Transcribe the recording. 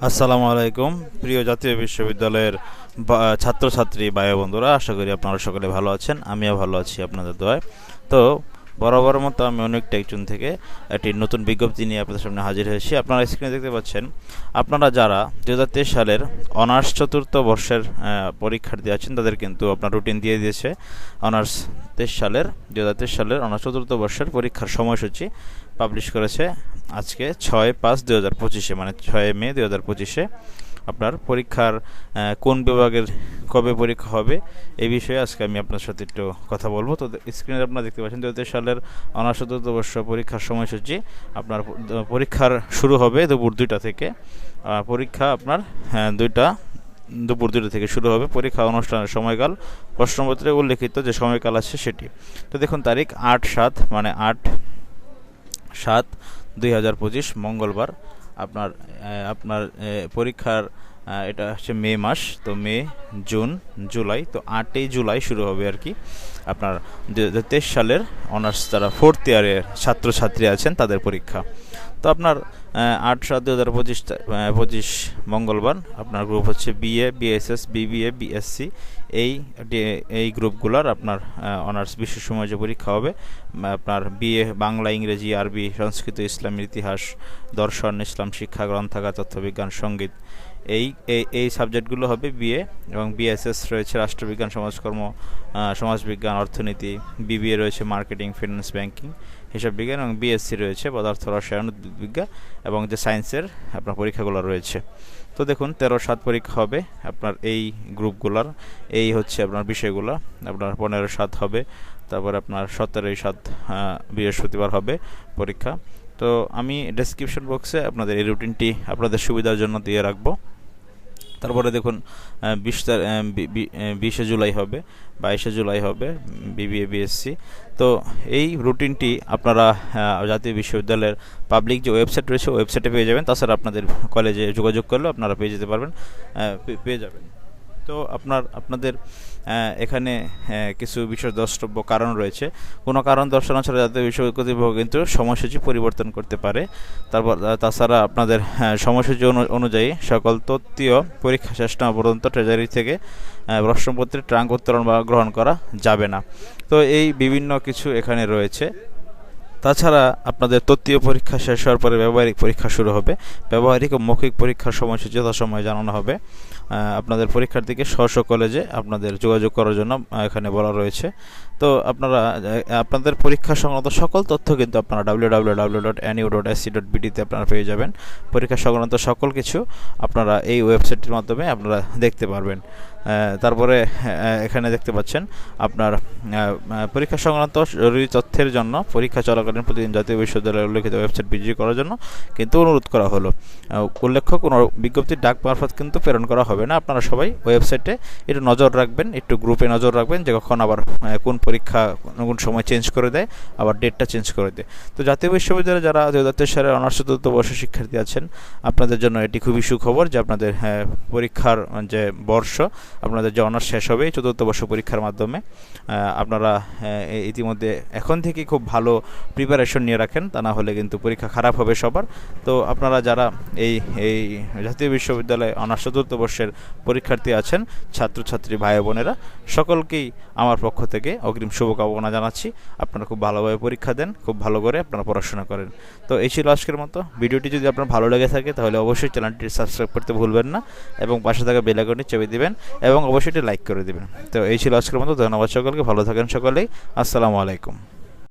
আসসালামু আলাইকুম। প্রিয় জাতীয় বিশ্ববিদ্যালয়ের ছাত্রছাত্রী ভাই বন্ধুরা, আশা করি আপনারা সকলে ভালো আছেন। আমিও ভালো আছি আপনাদের দোয়ায়। তো বরাবর মতো আমি অনেক টেকচুন থেকে একটি নতুন বিজ্ঞপ্তি নিয়ে আপনাদের সামনে হাজির হয়েছি। আপনারা স্ক্রিনে দেখতে পাচ্ছেন, আপনারা যারা 2023 সালের অনার্স চতুর্থ বর্ষের পরীক্ষার্থী আছেন তাদের কিন্তু আপনার রুটিন দিয়ে দিয়েছে। অনার্স 2023 সালের অনার্স চতুর্থ বর্ষের পরীক্ষার সময়সূচি পাবলিশ করেছে আজকে 6/5/2025, মানে 6 মে 2025-এ। আপনার পরীক্ষার কোন বিভাগের কবে পরীক্ষা হবে এই বিষয়ে আজকে আমি আপনার সাথে একটু কথা বলবো। তো স্ক্রিনে আপনারা দেখতে পাচ্ছেন 2023 সালের অনার্স চতুর্থ বর্ষ পরীক্ষার সময়সূচি। আপনার পরীক্ষার শুরু হবে দুপুর 2টা থেকে। পরীক্ষা আপনার দুপুর 2টা থেকে শুরু হবে। পরীক্ষা অনুষ্ঠানের সময়কাল প্রশ্নপত্রে উল্লেখিত যে সময়কাল আছে সেটি। তো দেখুন, তারিখ 8/7, মানে 8/7/2025 মঙ্গলবার। আপনার আপনার পরীক্ষার এটা হচ্ছে মে মাস। তো মে, জুন, জুলাই, তো 8ই জুলাই শুরু হবে আর কি। আপনার 2023 সালের অনার্স যারা 4th ইয়ারের ছাত্রছাত্রী আছেন তাদের পরীক্ষা। তো আপনার 8/7/2025 মঙ্গলবার আপনার গ্রুপ হচ্ছে বিএ, বিএসএস, বিবিএ, বিএসসি। এই গ্রুপগুলোর আপনার অনার্স বিশেষ সময় যে পরীক্ষা হবে, আপনার বিএ বাংলা, ইংরেজি, আরবি, সংস্কৃত, ইসলামের ইতিহাস, দর্শন, ইসলাম শিক্ষা, গ্রন্থাগার, তথ্যবিজ্ঞান, সঙ্গীত, এই সাবজেক্টগুলো হবে বিএ। এবং বিএসএস রয়েছে রাষ্ট্রবিজ্ঞান, সমাজকর্ম, সমাজবিজ্ঞান, অর্থনীতি। বিবিএ রয়েছে মার্কেটিং, ফিন্যান্স, ব্যাংকিং, হিসাব বিজ্ঞান। এবং বিএসসি রয়েছে পদার্থ, রসায়ন, উদ্ভিদবিজ্ঞান এবং যে সায়েন্সের আপনার পরীক্ষাগুলো রয়েছে। তো দেখুন, 13/7 পরীক্ষা হবে আপনার এই গ্রুপগুলোর। এই হচ্ছে আপনার বিষয়গুলো। আপনার 15/7 হবে, তারপর আপনার 17/7 বৃহস্পতিবার হবে পরীক্ষা। তো আমি ডেসক্রিপশন বক্সে আপনাদের এই রুটিনটি আপনাদের সুবিধার জন্য দিয়ে রাখবো। তারপরে দেখুন, 20 জুলাই হবে, 22 জুলাই হবে বিবিএ, বিএসসি। তো এই রুটিনটি আপনারা জাতীয় বিশ্ববিদ্যালয়ের পাবলিক যে ওয়েবসাইট রয়েছে ওয়েবসাইটে পেয়ে যাবেন। তাছাড়া আপনাদের কলেজে যোগাযোগ করলেও আপনারা পেয়ে যেতে পারবেন, পেয়ে যাবেন। তো আপনাদের এখানে কিছু বিশেষ দ্রষ্টব্য কারণ রয়েছে। কোনো কারণ দর্শানো ছাড়া জাতীয় বিশ্ববিদ্যালয় কর্তৃপক্ষ কিন্তু সময়সূচি পরিবর্তন করতে পারে। তাছাড়া আপনাদের সময়সূচি অনুযায়ী সকল তত্ত্বীয় পরীক্ষা শেষ না পর্যন্ত ট্রেজারি থেকে প্রশ্নপত্রের ট্রাঙ্ক উত্তোলন বা গ্রহণ করা যাবে না। তো এই বিভিন্ন কিছু এখানে রয়েছে। তাছাড়া আপনাদের তত্ত্বীয় পরীক্ষা শেষ হওয়ার পরে ব্যবহারিক পরীক্ষা শুরু হবে। ব্যবহারিক ও মৌখিক পরীক্ষার সময়সূচি যথাসময়ে জানানো হবে। আপনাদের পরীক্ষার্থীকে স্ব কলেজে আপনাদের যোগাযোগ করার জন্য এখানে বলা রয়েছে। তো আপনারা আপনাদের পরীক্ষা সংক্রান্ত সকল তথ্য কিন্তু আপনারা www.nu.ac.bd-তে আপনারা পেয়ে যাবেন। পরীক্ষা সংক্রান্ত সকল কিছু আপনারা এই ওয়েবসাইটের মাধ্যমে আপনারা দেখতে পারবেন। তারপরে এখানে দেখতে পাচ্ছেন আপনার পরীক্ষা সংক্রান্ত জরুরি তথ্যের জন্য পরীক্ষা চলাকালীন প্রতিদিন জাতীয় বিশ্ববিদ্যালয়ের উল্লেখিত ওয়েবসাইট ভিজিট করার জন্য কিন্তু অনুরোধ করা হলো। উল্লেখ্য, কোনো বিজ্ঞপ্তি ডাক মারফত কিন্তু প্রেরণ করা হবে না। আপনারা সবাই ওয়েবসাইটে একটু নজর রাখবেন, একটু গ্রুপে নজর রাখবেন যে কখন আবার কোন পরীক্ষা কোন সময় চেঞ্জ করে দেয়, আবার ডেটটা চেঞ্জ করে দেয়। তো জাতীয় বিশ্ববিদ্যালয়ে যারা 2023 সালের অনার্স চতুর্থ বর্ষের শিক্ষার্থী আছেন আপনাদের জন্য এটি খুবই সুখবর যে আপনাদের পরীক্ষার যে বর্ষ, আপনাদের যে অনার্স শেষ হবে এই চতুর্থ বর্ষ পরীক্ষার মাধ্যমে। আপনারা ইতিমধ্যে এখন থেকেই খুব ভালো প্রিপারেশন নিয়ে রাখেন, তা না হলে কিন্তু পরীক্ষা খারাপ হবে সবার। তো আপনারা যারা এই জাতীয় বিশ্ববিদ্যালয়ে অনার্স চতুর্থ বর্ষের পরীক্ষার্থী আছেন, ছাত্রছাত্রী ভাই বোনেরা, সকলকেই আমার পক্ষ থেকে অগ্রিম শুভকামনা জানাচ্ছি। আপনারা খুব ভালোভাবে পরীক্ষা দেন, খুব ভালো করে আপনারা পড়াশোনা করেন। তো এই ছিল আজকের মতো ভিডিওটি। যদি আপনার ভালো লেগে থাকে তাহলে অবশ্যই চ্যানেলটি সাবস্ক্রাইব করতে ভুলবেন না এবং পাশে থাকা বেল আইকনটি চেপে দিবেন এবং অবশ্যই লাইক করে দিবেন। তো এই ছিল আজকের মতো। ধন্যবাদ সকলকে, ভালো থাকেন সকলেই। আসসালামু আলাইকুম।